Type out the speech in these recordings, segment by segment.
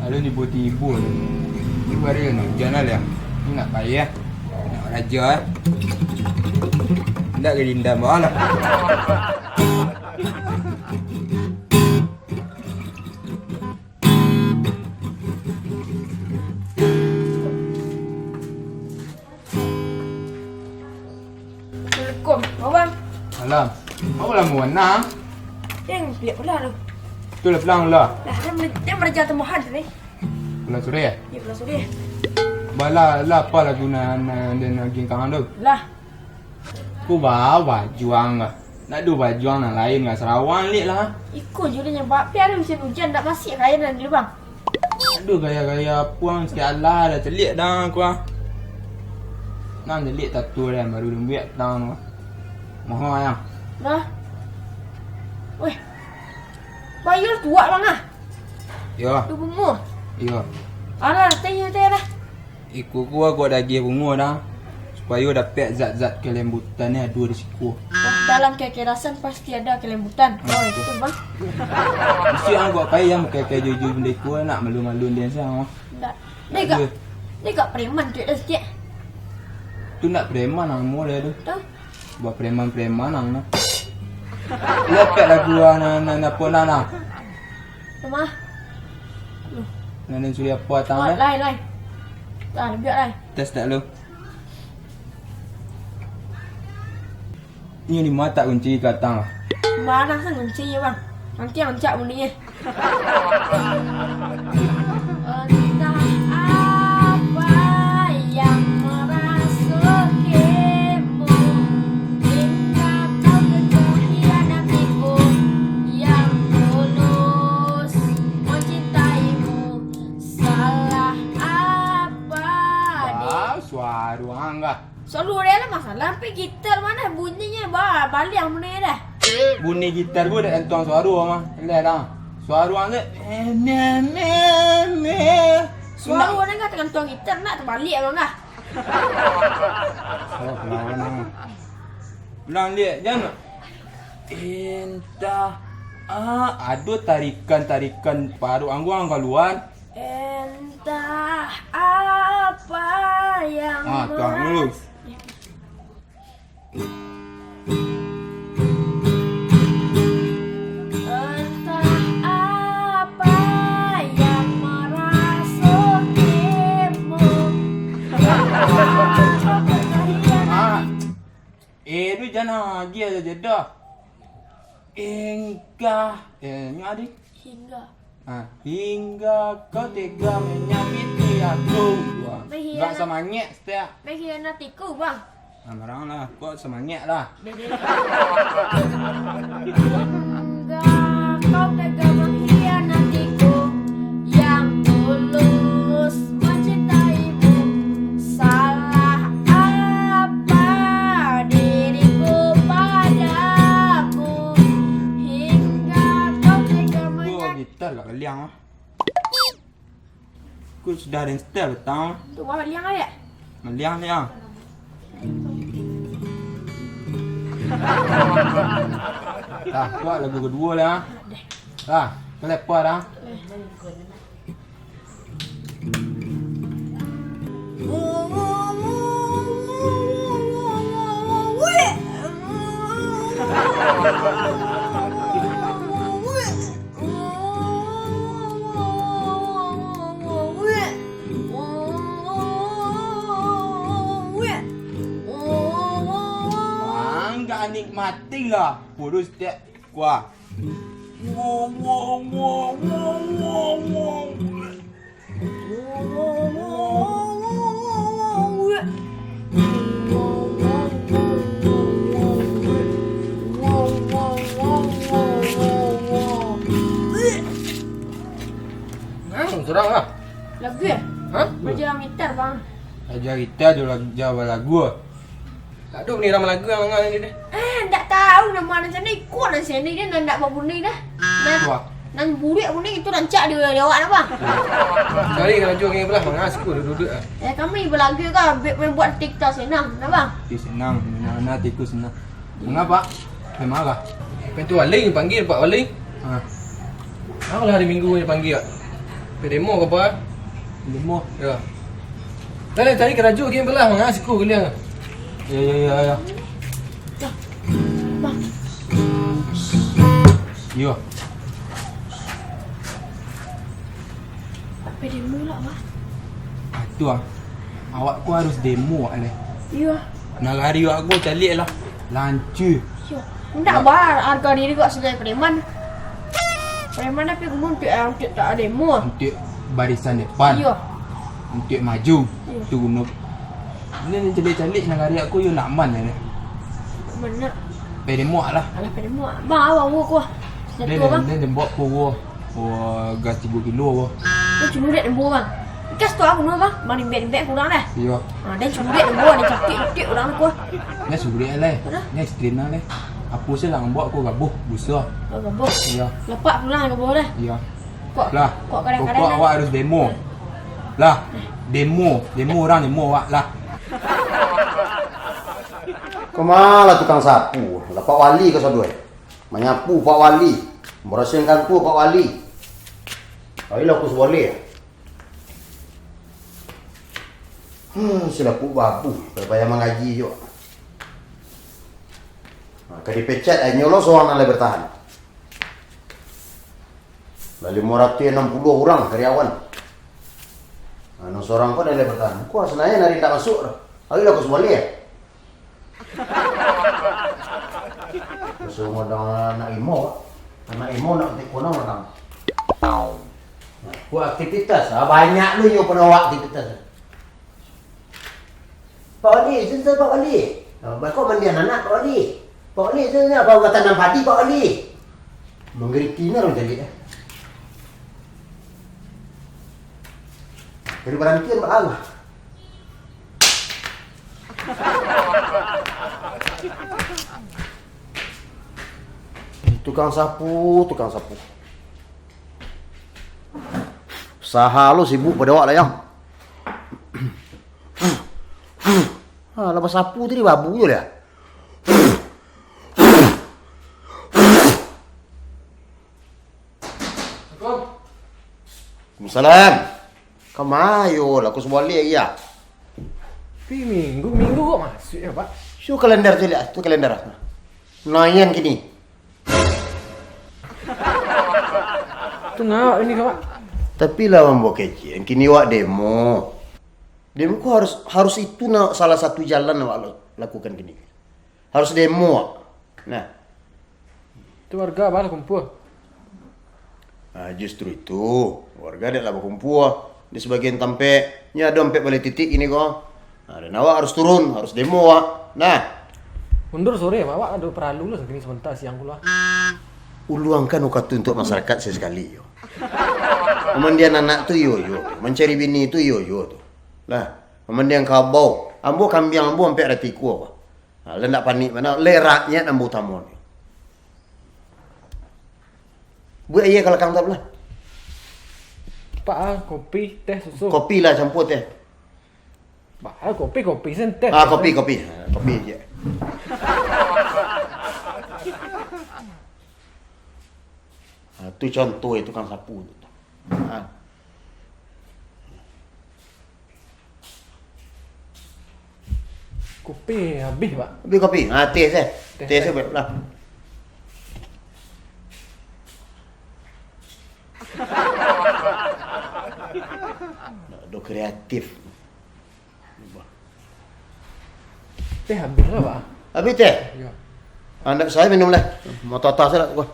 Ada ni tiba ni. Ni baru nak hujan lah. Ni nak payah. Nak raja eh. Tak gerinda malah. Assalamualaikum, abang. Alam. Apa lama warna? Yang pelik pula tu. Tu lah pelang lah. Lah, dia belajar temuhan tu ni. Pelang sore ya? Ya, belah suri. Bala lah apa lah guna dan gingkang tu. Lah, Ku bawa juang lah. Nak du bajuang yang lain dengan Sarawak ni lah. ikut je dia nyebab. Biar ada musim hujan tak masih kaya dan dia bang. Aduh gaya-gaya puang sikit alah dah celik dah aku ah. Nan celik tatu dah baru lembut tang. Mohon ayang. Lah. Weh. Bayar tua bang ah. Ya, Tu bunga. ya. Alah, tanya dah. Ikut gua daging bunga dah. Supaya dapat zat-zat kelembutan ni ada di siku. Dalam kekerasan pasti ada kelembutan. Oh, itu bang. Mesti ang gua payah yang pakai jujur benda ku nak malu-malu dia sang. Tak. Ni kat preman tu dah sikit. Tu nak preman ang mu dia tu. Tu. Buat preman-preman ang na. Lepek lagu na apa na. Rumah. Nan suria apa tang dah. Lai. Dah, biar lai. Test tak lu. Ni mata kunci katang lah. Mana kan kunci ya bang? Nanti yang cak bunyinya. Entah apa yang merasukimu, hingga kau kejadian hatiku yang tulus mencintaimu. Salah apa di Suara angga. selalu dia lah masalah. Sampai gitar mana bunyinya balik yang mana dah. Bunyi gitar gua dah entong suara mah. Lihat dah. Suara ni Suara orang kan tekan tuang gitar nak terbalik abang kah? Oh, pelan. Pelan lihat jangan. Entah ada tarikan paruh angguang kaluan. Entah apa yang Tuang dulu. Entah apa yang merasukimu. Tu jangan lagi aja jeda. Hingga ni adik. Hingga kau tega menyakiti aku. Enggak semangat setiap. Bagi hatiku bang. Marang lah, kau semangat lah. Hingga kau tega mengkhianatiku yang tulus mencintaimu. Salah apa diriku padamu hingga kau tega Gua gitar lah kaliang lah. Aku sudah ada install betul. Tu bawa liang ayat. Meliang ni ah. Dah, buat lagu kedua lah. Dah, kelepas dah. Enggak nikmati lah. Bodoh setiap kuah. Serang lah. Lagu ya? Ha? Berjalan gitar bang. Ajar kita jawab lagu. Tak ada ni ramai lagu yang mengal ni dah. Tak tahu nama macam ni. Ikut lah sini dia nak buat bunyi dah. Wah. Nan burik bunyi itu rancak dia awak nak bang. Sekali kalau jual ni belah mengas aku duduk ah. Kami berlagu kan buat TikTok senang, nak bang? Senang, nak tikus senang. Mengapa? Memang marah. Pentu Waling panggil Pak Waling. Ha. Apa lah hari Minggu dia panggil tak? Demo ke apa? Demo. Ya. Dah cari keraju game belah manga siku kalian. Ya. Bang. Yo. Apa demo lah, Bang? Tu ah. Awak ku harus demo ni. Ya. Nak lari aku calik lah. Lancu. Ya. Ndak bar harga diri kau sebagai preman. Preman tapi gunung untuk tak demo. Untuk barisan depan. Ya. Untuk maju. Ya. Tu guna. Ni calik-calik nak lari aku yo nak man ni. Mana? Pe demo lah. Alah pada mu. Bang awak gua. Satu bang. Dia bawa ku gas 3 kilo Kau cuma lihat lembu bang. Kas tu aku nama bang. Bang imbek kurang dah. Yo. Dan cuma lihat lembu ni cakik orang aku. Ni sudah lah. Ni stream lah. Apa sih lah buat aku gabuh busa. Gabuh. Ya. Lepak pulang gabuh dah. Ya. Kok Lah. kok kadang-kadang Kok awak harus demo. Lah. Demo orang demo awak lah. Kemana tukang sapu? Lah Pak Wali ke sadoi? Menyapu Pak Wali. Membersihkan tu Pak Wali. Ayolah aku seboleh. Sudah pu babu. Supaya mengaji juga. Kalau dipecat, nyolos orang nak bertahan. Lalu 560 orang karyawan. Anu seorang pun ada bertahan. Kau sebenarnya nari tak masuk. Ayolah aku seboleh. Semua anak imo nak tik kono orang. Buat aktivitas, banyak lu yang pernah buat aktivitas. Pak Wali, sebentar Pak Wali. Kau mandian anak Pak Wali. Pak Wali, sebentar kau tanam padi Pak Wali. Menggeriti ni orang jadi. Dari berhentian Pak Allah. Tukang sapu. Saha lu sibuk pada awak lah yang. Lepas sapu tadi babu je dia. Assalamualaikum. Kamayo lah aku sebuah lagi ya. Minggu kok masuk ya pak? Show kalender je lihat, tu kalender. Nayan kini. Tu ngawak ini kak. Tapi lah membawa kecil. Kini wak demo. Demo ku harus itu salah satu jalan awak lakukan kini. Harus demo wak. Nah. Tu warga apa kumpul? Justru itu warga dia lah berkumpul. Di sebagian tampe nya ada sampai balik titik ini kok. Dan awak harus turun, harus demo wak. Nah. Mundur sore ya, awak ada perlu lah segini sebentar siang pula. Uluangkan ukatu untuk masyarakat sesekali yo. Memandian anak tu yo. Mencari bini tu yo tu. Lah, memandian kabau. Ambo kambing ambo sampai ratiku apa. Lendak panik mana leraknya ambo tamon. Buat iya kalau kang tak lah. Pak kopi, teh, susu. Kopi lah campur teh. Pak kopi sen teh. Kopi. Kopi je. Itu contoh itu kan sapu. Kopi habis pak. Habis kopi. Teh saya. Teh saya lah. Nak kreatif. Teh habis lah pak. Habis teh? Ya. Anak saya minum lah. Mau tata saya lah.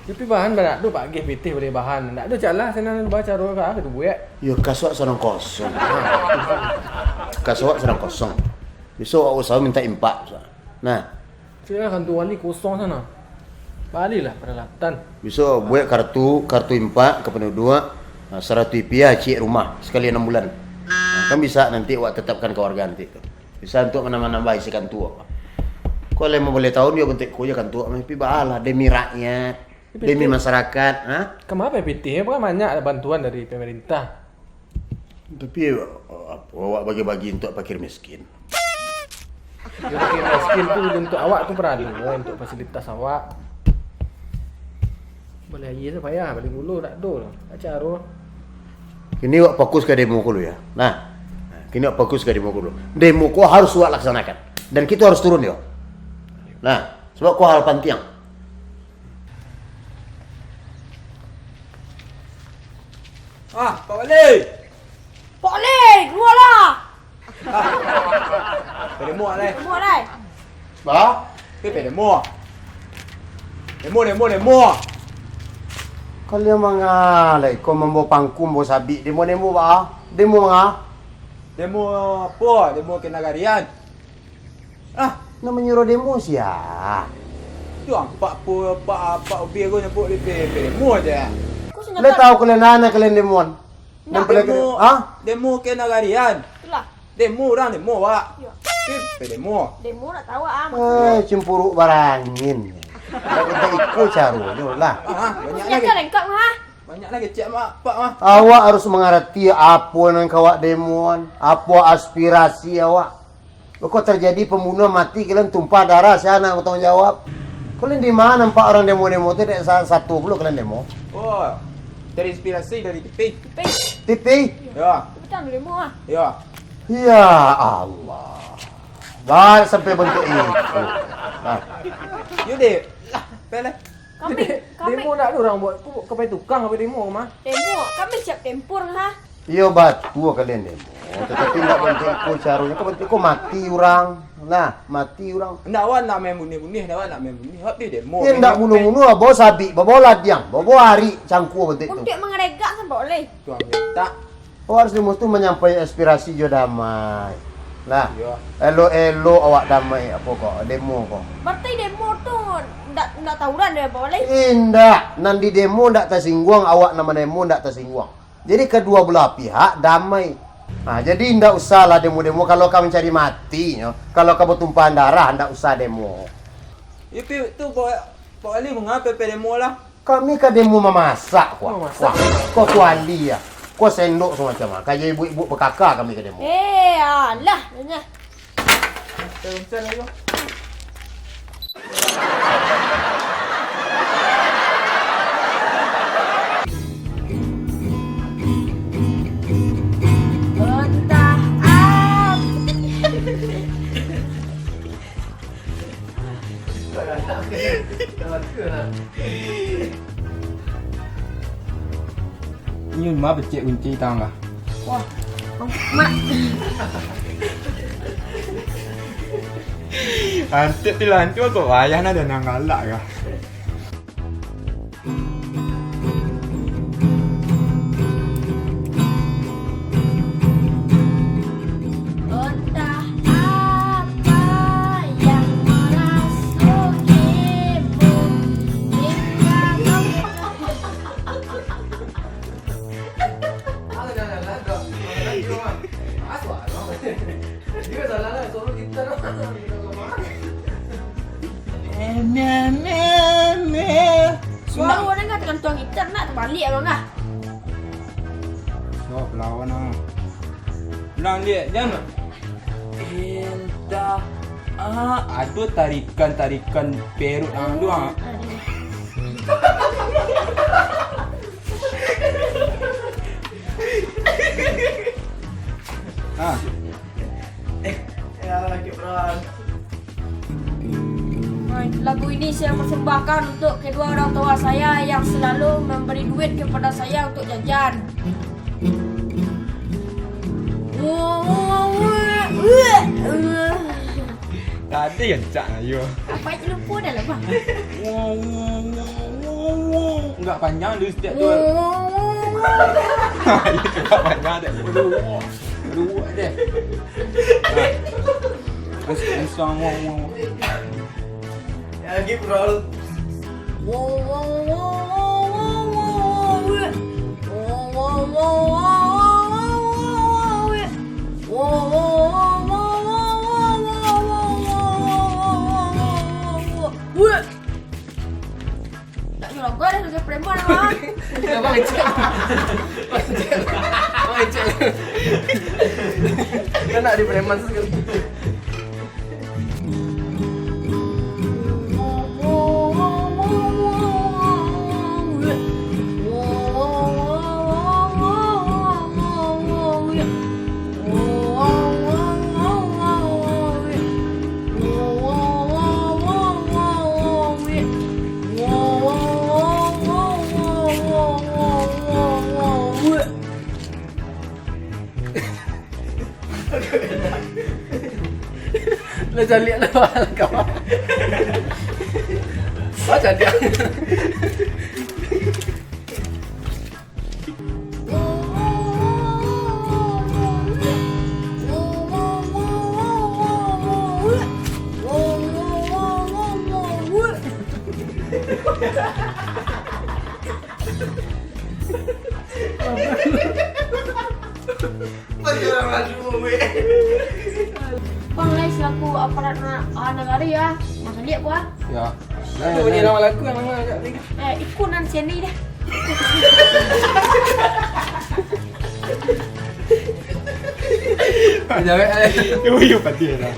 Tapi bahan banyak tu pak GPT boleh bahan. Tak ada calah sana baca roh ke tu buat. Ya kasut sedang kosong. Kasut sedang kosong. Besok aku usah minta impak. Nah. Saya kantor wali kosong sana. Balilah peralatan. Besok buat kartu impak ke penduduk. 100 rupiah cik rumah sekali 6 bulan. Kan bisa nanti awak tetapkan keluarga nanti tu. Bisa untuk menambah-nambah isi kantor. Kau lama boleh tahu dia bentuk kau je kantor. Tapi bahalah demi rakyat, demi masyarakat. Kenapa PT? Bukan banyak ada bantuan dari pemerintah. Tapi awak bagi-bagi untuk fakir miskin. Dia pakai miskin tu untuk awak tu perlu untuk fasilitas awak. Boleh air tu payah, balik dulu tak ada lah. Tak cara. Kini awak fokus ke demo dulu ya. Nah, kini awak fokus ke demo dulu. Demo kau harus awak laksanakan. Dan kita harus turun ya. Nah, sebab kau hal penting. Pak Wali. Pak Leh, keluarlah. Demo lah. Keluar dah. Bah? Demo. Demo. Kalian mangalai kau membawa pangkum bawa sabit demo ba? Demo manga? Demo apa? Demo kenagarian. Nak menyuruh demo sia. Tuang pak ubi aku nyebut dia demo je. Kau Le senjata. tahu kalian nana kalian demoan. Demo. Ah? Demo kenagarian. Itulah. Demo orang demo pak. Ya. Demo. Demo nak tahu ah. Cemburu barangin. Tak kita ikut caranya lah. Banyak Senjata lagi. lengkap ha. Banyak lagi cik mak pak mah. Awak harus mengerti apa yang kawak demoan, apa aspirasi awak. Kau terjadi pembunuhan mati, kalian tumpah darah, saya nak tanggung jawab. Kalian di mana nampak orang demo-demo itu? Satu puluh kalian demo. Oh. Terinspirasi dari TV. TV? Ya. Betul demo ah. Ya. Ya Allah. Baik sampai bentuk itu. Nah, You deh. Lah, pele. Kami Demo tak ada orang buat. Kau pakai tukang apa demo mah? demo, kami siap tempur ha. iya batu kalian demo. Tetapi tidak bentuk ikut caranya. Kau bentuk kau mati orang. Nah, mati orang. Nak awak nak main bunih-bunih, nak main bunih. Hak dia demo. Dia tidak bunuh-bunuh, bawa sabit, bawa ladiang, bawa hari cangku bentuk itu. Untuk mengeregak kan boleh. Tuang tak. Kau harus demo tu menyampaikan aspirasi jo damai. Lah, Ya. elo awak damai apa kok demo kok. Berarti demo tu ndak tawuran dia boleh. Indah, nanti demo ndak tersinggung, awak nama demo ndak tersinggung. Jadi kedua belah pihak damai. Nah, jadi ndak usahlah demo-demo kalau kau mencari mati, yo. Kalau kau bertumpahan darah ndak usah demo. Itu Pak Ali mengapa demo lah? Kami ke demo memasak kok. Memasak. Kau kuali ya. Kau sendok semacam ah. Kayak ibu-ibu berkakak kami ke demo. Alah, nya. Teruskan ayo. Entah apa. Ini mah becek kunci tang lah. Wah, mak. Antik tu lah, antik kok wayah nak dan galak kah? Entah apa yang merasukimu hingga Dia salah lah, suruh kita dong. suara orang kan tekan tuang gitar nak terbalik abang kah? So, pelawan ah. Bilang lihat jangan. Entah ada tarikan perut tu ah. Lagu ini saya persembahkan untuk kedua orang tua saya yang selalu memberi duit kepada saya untuk jajan. Tadi yang cak ayo. Apa yang lupa dah lah bang? Enggak panjang lu setiap tu. Itu enggak panjang dah. Dua deh. Terus sama Lagi bro. Tak jual gua dah sebagai preman bang. Abang cek. Abang cek. Kan nak di preman sekali. Macam lihat lah kawan. Macam dia. Bang lain selaku aparat negara ya. Masa lihat gua. Ya. Apa punya nama lagu yang mana agak ni? Ikunan sini dah. Jangan. Yo pati lah.